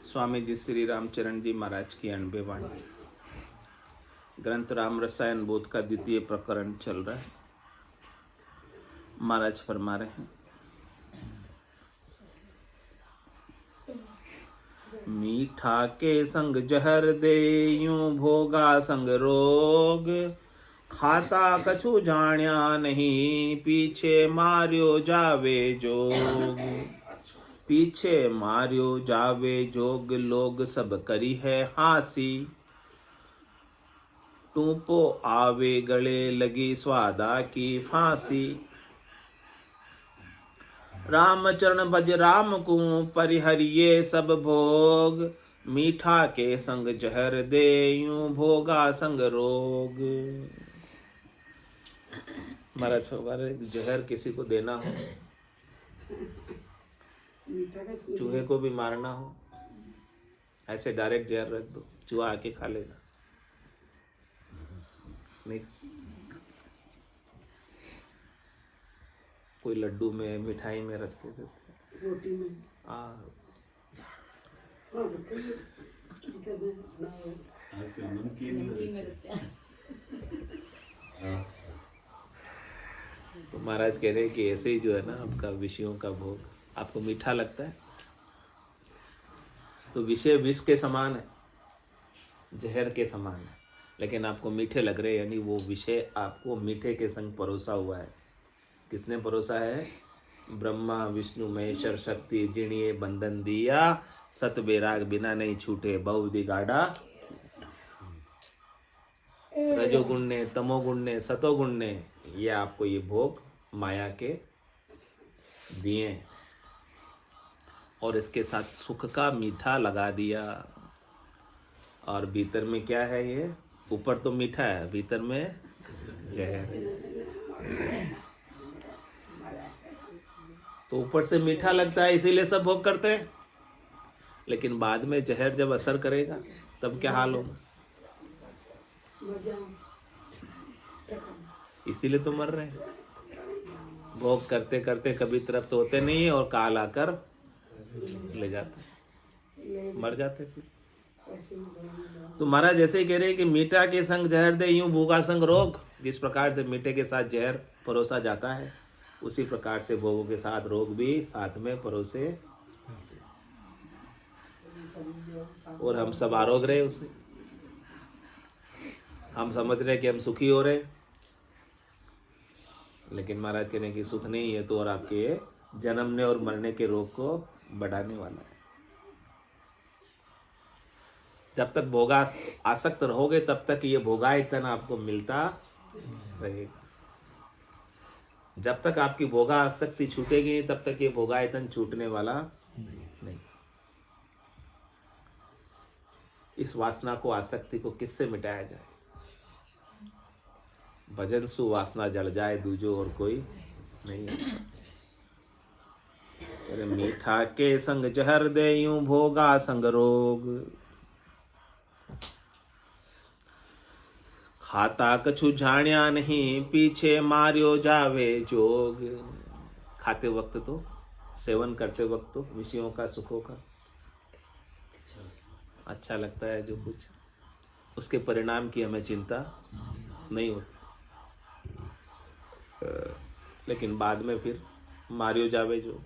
स्वामी जी श्री रामचरण जी महाराज की 90 वाणी। ग्रंथ राम रसायन बोध का द्वितीय प्रकरण चल रहा है। महाराज फरमा रहे हैं, मीठा के संग जहर दे यूं भोगा संग रोग, खाता कछु जाण्या नहीं पीछे मार्यो जावे जोग। पीछे मार्यो जावे जोग लोग सब करी है हासी, टूपो आवे गले लगी स्वादा की फांसी। रामचरण भज राम को परिहरिये सब भोग, मीठा के संग जहर दे यूं भोगा संग रोग। महाराज फरमाए, जहर किसी को देना हो, चूहे को भी मारना हो, ऐसे डायरेक्ट जहर रख दो, चूहा आके खा लेगा। नहीं, कोई लड्डू में मिठाई में रख के देते, रोटी में तो महाराज कह रहे हैं कि ऐसे ही जो है ना, आपका विषयों का भोग आपको मीठा लगता है तो विषय विष के समान है, जहर के समान है, लेकिन आपको मीठे लग रहे, यानी वो विषय आपको मीठे के संग परोसा हुआ है। किसने परोसा है? ब्रह्मा विष्णु महेश्वर शक्ति जिणिए बंधन दिया, सत बेराग बिना नहीं छूटे बहुधि गाढ़ा। रजोगुण ने, तमोगुण ने, सतोगुण ने ये आपको ये भोग माया के दिए और इसके साथ सुख का मीठा लगा दिया। और भीतर में क्या है? ये ऊपर तो मीठा है, भीतर में जहर है। तो ऊपर से मीठा लगता है इसीलिए सब भोग करते हैं, लेकिन बाद में जहर जब असर करेगा तब क्या हाल होगा? इसीलिए तो मर रहे हैं। भोग करते करते कभी तृप्त होते नहीं है और काल आकर ले जाते, मर जाते फिर। तो महाराज जैसे ही कह रहे हैं कि मीठा के संग जहर दे यूं भूखा संग रोग। जिस प्रकार से मीठे के साथ जहर परोसा जाता है, उसी प्रकार से भोगों के साथ रोग भी साथ में परोसे, और हम सब आरोग रहे उससे। हम समझ रहे कि हम सुखी हो रहे, लेकिन महाराज कह रहे हैं कि सुख नहीं है तो और आपके जन्मने और मरने के रोग को बढ़ाने वाला है। जब तक भोगा आसक्त रहोगे तब तक ये भोगायतन आपको मिलता रहेगा। जब तक आपकी भोगा आसक्ति छूटेगी तब तक ये भोगायतन छूटने वाला नहीं। इस वासना को, आसक्ति को किससे मिटाया जाए? भजन सु वासना जल जाए दूजो और कोई नहीं। अरे मीठा के संग जहर दे यूं भोगा संग रोग, खाता कछु जाण्या नहीं पीछे मार्यो जावे जोग। खाते वक्त तो, सेवन करते वक्त तो विषयों का, सुखों का अच्छा लगता है जो कुछ, उसके परिणाम की हमें चिंता नहीं होती, लेकिन बाद में फिर मार्यो जावे जो,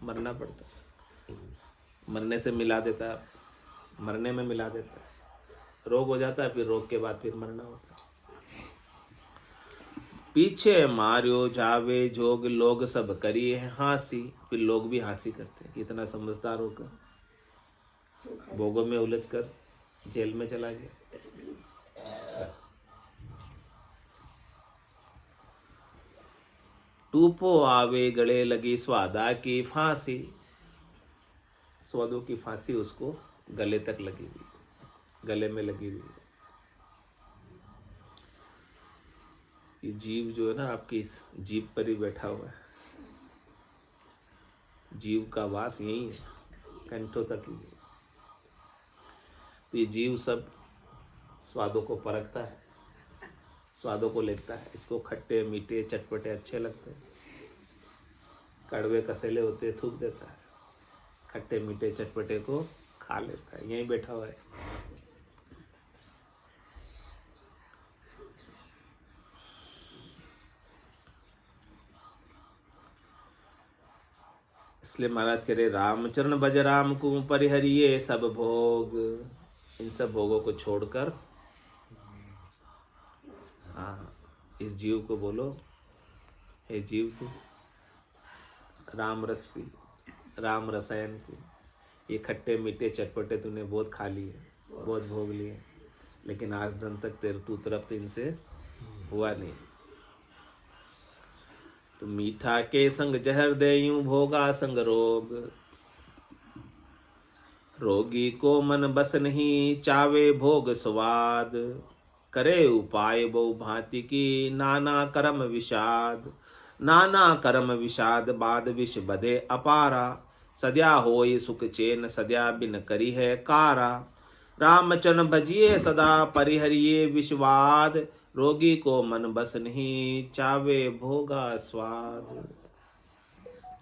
मरना पड़ता है। मरने से मिला देता है, मरने में मिला देता है। रोग हो जाता है, फिर रोग के बाद फिर मरना होता है। पीछे मार्यो जावे जोग लोग सब करी है हांसी। फिर लोग भी हंसी करते हैं, इतना समझदार होकर भोगों में उलझ कर जेल में चला गया। टूपो आवे गले लगी स्वादा की फांसी। स्वादों की फांसी उसको गले तक लगी हुई, गले में लगी हुई। ये जीव जो है ना, आपकी इस जीव पर ही बैठा हुआ है। जीव का वास यही है, कंठों तक ही है। तो ये जीव सब स्वादों को परखता है, स्वादों को लेता है। इसको खट्टे मीठे चटपटे अच्छे लगते हैं, कड़वे कसेले होते थूक देता है, खट्टे मीठे चटपटे को खा लेता है, यहीं बैठा हुआ है। इसलिए महाराज कह रहे रामचरण भज राम को परिहरिये सब भोग। इन सब भोगों को छोड़कर हाँ इस जीव को बोलो, हे जीव तू राम रस पी, राम रसायन पी। ये खट्टे मीठे चटपटे तूने बहुत खा लिए, बहुत भोग लिए, लेकिन आज दिन तक तेरे तू तृप्त इनसे हुआ नहीं। तो मीठा के संग जहर दे यूं भोगा संग रोग। रोगी को मन बस नहीं चावे भोग स्वाद। करे उपाय बहु भांति की नाना कर्म विषाद। नाना कर्म विषाद बाद विष बधे अपारा। सद्या होय सुख चैन सद्या बिन करी है कारा। रामचरण भजिए सदा परिहरिये विषवाद। रोगी को मन बस नहीं चावे भोगा स्वाद।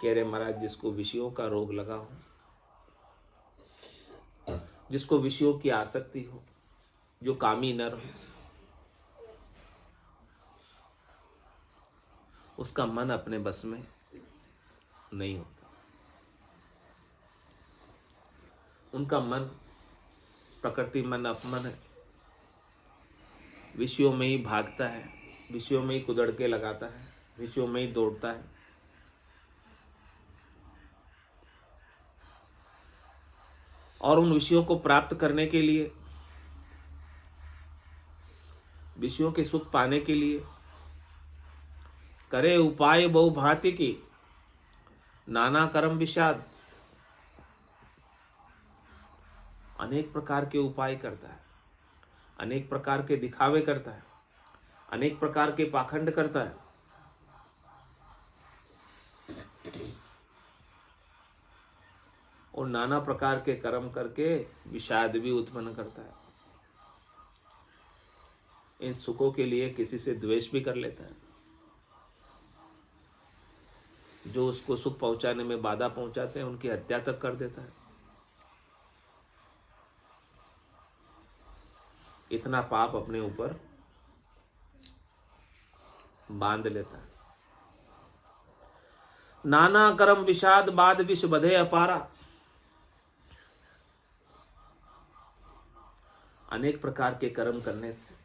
कह रहे महाराज जिसको विषयों का रोग लगा हो, जिसको विषयों की आसक्ति हो, जो कामी नर हो, उसका मन अपने बस में नहीं होता। उनका मन प्रकृति मन अपमन है, विषयों में ही भागता है, विषयों में ही कुदड़ के लगाता है, विषयों में ही दौड़ता है। और उन विषयों को प्राप्त करने के लिए, विषयों के सुख पाने के लिए करे उपाय बहु भांति की नाना कर्म विषाद। अनेक प्रकार के उपाय करता है, अनेक प्रकार के दिखावे करता है, अनेक प्रकार के पाखंड करता है। और नाना प्रकार के कर्म करके विषाद भी उत्पन्न करता है। इन सुखों के लिए किसी से द्वेष भी कर लेता है। जो उसको सुख पहुंचाने में बाधा पहुंचाते हैं उनकी हत्या तक कर देता है। इतना पाप अपने ऊपर बांध लेता है। नाना कर्म विषाद बाद विष बधे अपारा। अनेक प्रकार के कर्म करने से,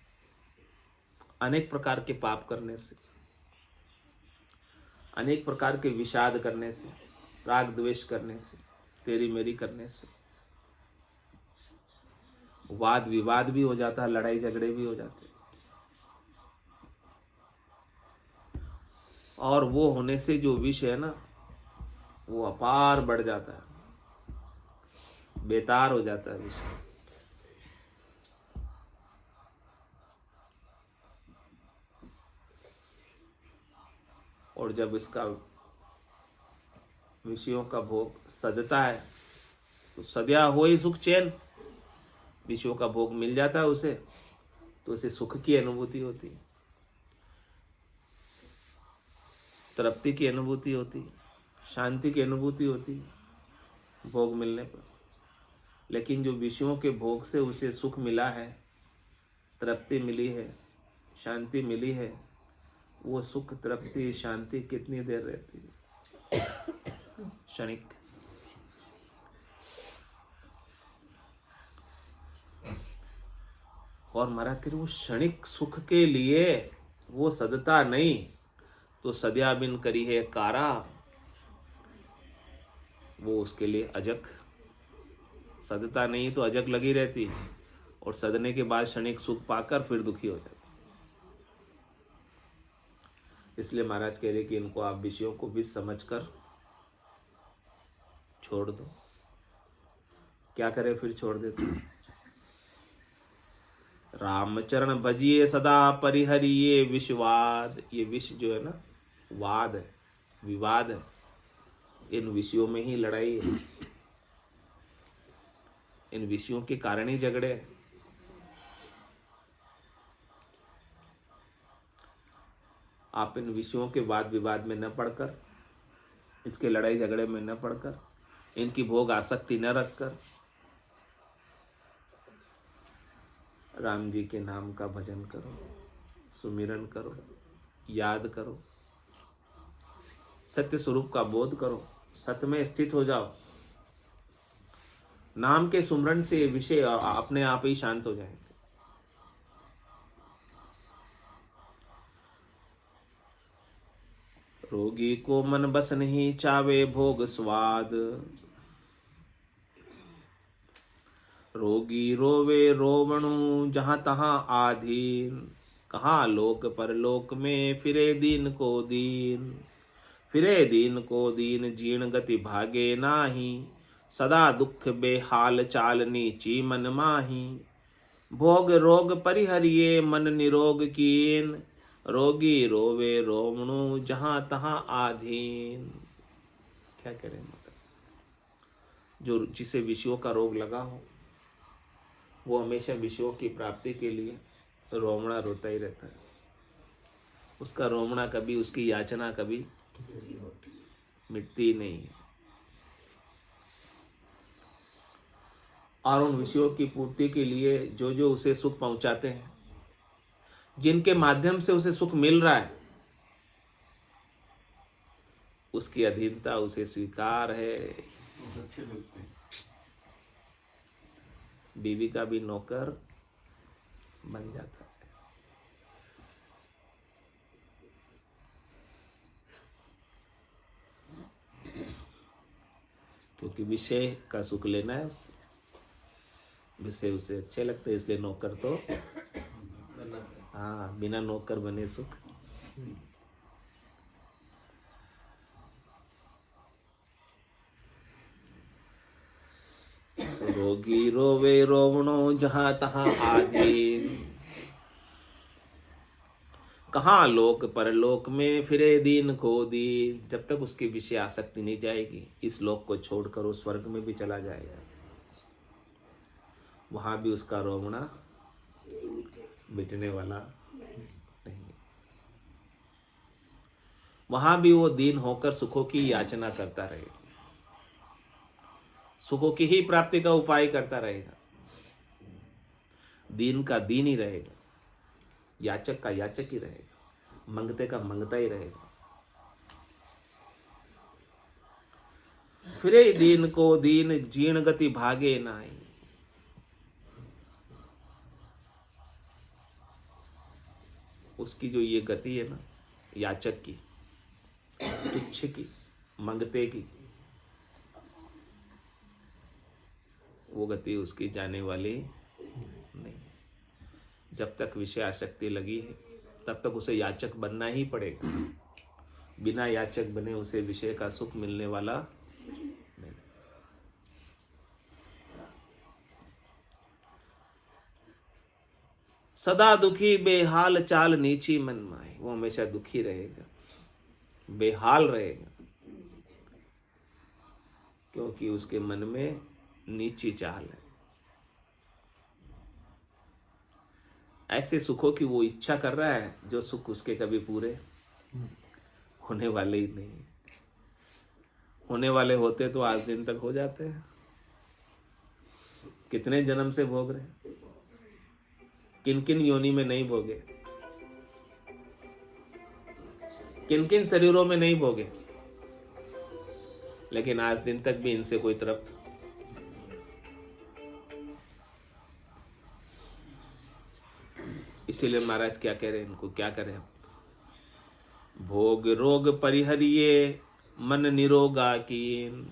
अनेक प्रकार के पाप करने से, अनेक प्रकार के विषाद करने से, राग द्वेष करने से, तेरी मेरी करने से वाद विवाद भी हो जाता है, लड़ाई झगड़े भी हो जाते हैं। और वो होने से जो विष है ना, वो अपार बढ़ जाता है, बेतार हो जाता है विष। और जब इसका विषयों का भोग सदता है तो सद्या हो ही सुख चैन। विषयों का भोग मिल जाता है उसे, तो उसे सुख की अनुभूति होती है, तृप्ति की अनुभूति होती, शांति की अनुभूति होती भोग मिलने पर। लेकिन जो विषयों के भोग से उसे सुख मिला है, तृप्ति मिली है, शांति मिली है, वो सुख तृप्ति शांति कितनी देर रहती है? क्षणिक। और महाराज कह रहे वो क्षणिक सुख के लिए वो सदता नहीं तो सद्या बिन करी है कारा। वो उसके लिए अजक, सदता नहीं तो अजक लगी रहती, और सदने के बाद क्षणिक सुख पाकर फिर दुखी हो जाती। इसलिए महाराज कह रहे कि इनको आप विषयों को विष समझकर छोड़ दो। क्या करे फिर छोड़ देते? रामचरण भजिए सदा परिहरिये विषवाद। ये विष जो है ना, वाद है, विवाद है, इन विषयों में ही लड़ाई है, इन विषयों के कारण ही झगड़े हैं। आप इन विषयों के वाद विवाद में न पड़कर, इसके लड़ाई झगड़े में न पड़कर, इनकी भोग आसक्ति न रखकर राम जी के नाम का भजन करो, सुमिरन करो, याद करो, सत्य स्वरूप का बोध करो, सत्य में स्थित हो जाओ। नाम के सुमरन से विषय अपने आप ही शांत हो जाएंगे। रोगी को मन बस नहीं, चावे भोग स्वाद। रोगी रोवे रोवणु, जहां तहां आधीन। कहाँ लोक परलोक में, फिरे दीन को दीन। फिरे दीन को दीन, जीर्ण गति भागे नाही। सदा दुख बेहाल, चाल नीची मन माही। भोग रोग परिहरिये, मन निरोग कीन। रोगी रोवे रोवणु, जहां तहां आधीन। क्या करें मतलब, जो जिसे विषयों का रोग लगा हो वो हमेशा विषयों की प्राप्ति के लिए रोमड़ा रोता ही रहता है। उसका रोमड़ा कभी, उसकी याचना कभी मिटती नहीं है। और उन विषयों की पूर्ति के लिए जो जो उसे सुख पहुंचाते हैं, जिनके माध्यम से उसे सुख मिल रहा है, उसकी अधीनता उसे स्वीकार है। बीवी का भी नौकर बन जाता है। क्योंकि विषय का सुख लेना है उसे, विषय उसे अच्छे लगते हैं, इसलिए नौकर तो हाँ, बिना नौकर बने सुख। तो रोगी रोवे रोवणो, जहां तहां आधीन। कहाँ लोक परलोक में, फिरे दीन को दीन। जब तक उसकी विषय आसक्ति नहीं जाएगी, इस लोक को छोड़कर वो स्वर्ग में भी चला जाएगा, वहां भी उसका रोवना मिटने वाला नहीं। वहां भी वो दीन होकर सुखों की याचना करता रहेगा, सुखों की ही प्राप्ति का उपाय करता रहेगा। दीन का दीन ही रहेगा, याचक का याचक ही रहेगा, मंगते का मंगता ही रहेगा। फिरे दीन को दीन, जीर्ण गति भागे नाई। उसकी जो ये गति है ना, याचक की, तुच्छ की, मंगते की, वो गति उसकी जाने वाली नहीं। जब तक विषय आसक्ति लगी है तब तक उसे याचक बनना ही पड़ेगा। बिना याचक बने उसे विषय का सुख मिलने वाला नहीं। सदा दुखी बेहाल, चाल नीची मन माए। वो हमेशा दुखी रहेगा, बेहाल रहेगा, क्योंकि उसके मन में नीची चाल है। ऐसे सुखों की वो इच्छा कर रहा है जो सुख उसके कभी पूरे होने वाले ही नहीं। होने वाले होते तो आज दिन तक हो जाते हैं। कितने जन्म से भोग रहे, किन किन योनि में नहीं भोगे, किन किन शरीरों में नहीं भोगे, लेकिन आज दिन तक भी इनसे कोई तृप्त। इसीलिए महाराज क्या कह रहे हैं, इनको क्या करें। भोग रोग परिहरिये, मन निरोगा कीन।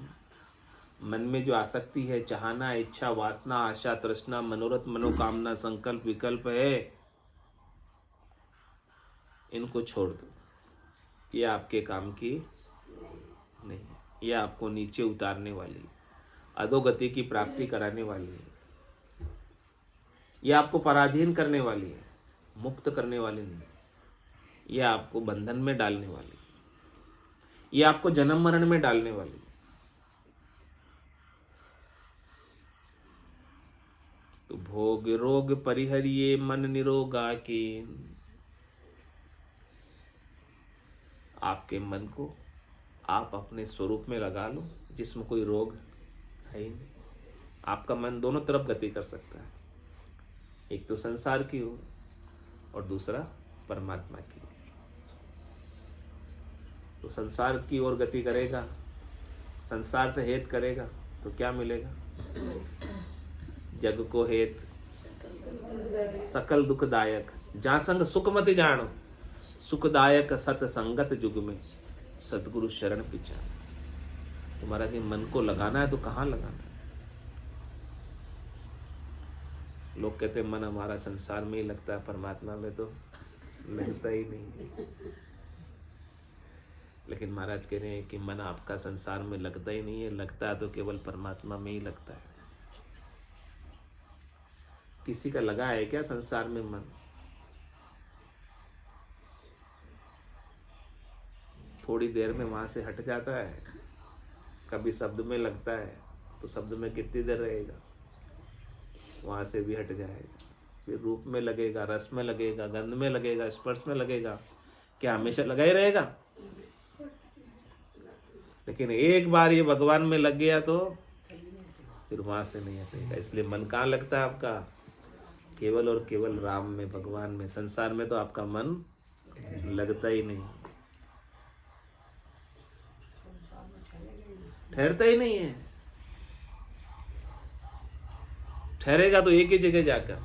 मन में जो आसक्ति है, चाहना, इच्छा, वासना, आशा, तृष्णा, मनोरथ, मनोकामना, संकल्प, विकल्प है, इनको छोड़ दो। ये आपके काम की नहीं है, ये आपको नीचे उतारने वाली है, अधोगति की प्राप्ति कराने वाली है, ये आपको पराधीन करने वाली है, मुक्त करने वाली नहीं। ये आपको बंधन में डालने वाली, ये आपको जन्म मरण में डालने वाली। तो भोग रोग परिहरिये, मन निरोगा कीन। आपके मन को आप अपने स्वरूप में लगा लो, जिसमें कोई रोग है ही नहीं। आपका मन दोनों तरफ गति कर सकता है, एक तो संसार की ओर और दूसरा परमात्मा की ओर। तो संसार की ओर गति करेगा, संसार से हेत करेगा तो क्या मिलेगा? जग को हेत सकल दुखदायक, जा संग सुख मत जानो, सुखदायक सत संगत जुग में सतगुरु शरण पिछा। तुम्हारा कि मन को लगाना है तो कहाँ लगाना है? लोग कहते हैं मन हमारा संसार में ही लगता है, परमात्मा में तो लगता ही नहीं। लेकिन महाराज कह रहे हैं कि मन आपका संसार में लगता ही नहीं है, लगता है तो केवल परमात्मा में ही लगता है। किसी का लगा है क्या संसार में मन? थोड़ी देर में वहां से हट जाता है। कभी शब्द में लगता है तो शब्द में कितनी देर रहेगा, वहां से भी हट जाएगा। फिर रूप में लगेगा, रस में लगेगा, गंध में लगेगा, स्पर्श में लगेगा। क्या हमेशा लगा ही रहेगा? लेकिन एक बार ये भगवान में लग गया तो फिर वहां से नहीं हटेगा। इसलिए मन कहाँ लगता है आपका? केवल और केवल राम में, भगवान में। संसार में तो आपका मन लगता ही नहीं, ठहरता ही नहीं है। ठहरेगा तो एक ही जगह जाकर,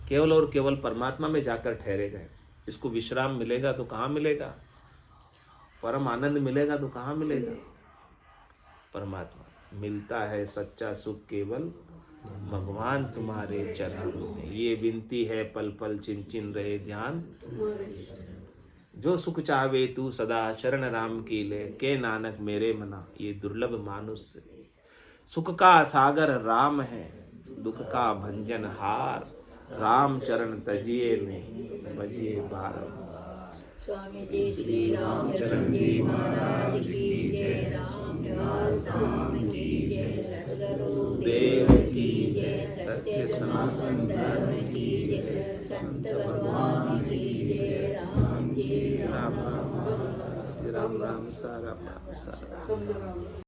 केवल और केवल परमात्मा में जाकर ठहरेगा। इसको विश्राम मिलेगा तो कहाँ मिलेगा? परम आनंद मिलेगा तो कहाँ मिलेगा? परमात्मा। मिलता है सच्चा सुख केवल भगवान तुम्हारे चरणों में। ये विनती है पल पल चिन चिन रहे ध्यान, जो सुख चाहे तू सदा शरण राम की ले, के नानक मेरे मना ये दुर्लभ मानुष। सुख का सागर राम है, दुख का भंजन हार, राम चरण तजिए नहीं बजिए बार। स्वामी जी श्री राम चरण जी महाराज की जय। राम निवास धाम की जय। सद्गुरु देव की जय। सत्य सनातन धर्म की जय। संत भगवान की जय। राम जी राम राम राम राम सा राम राम सा।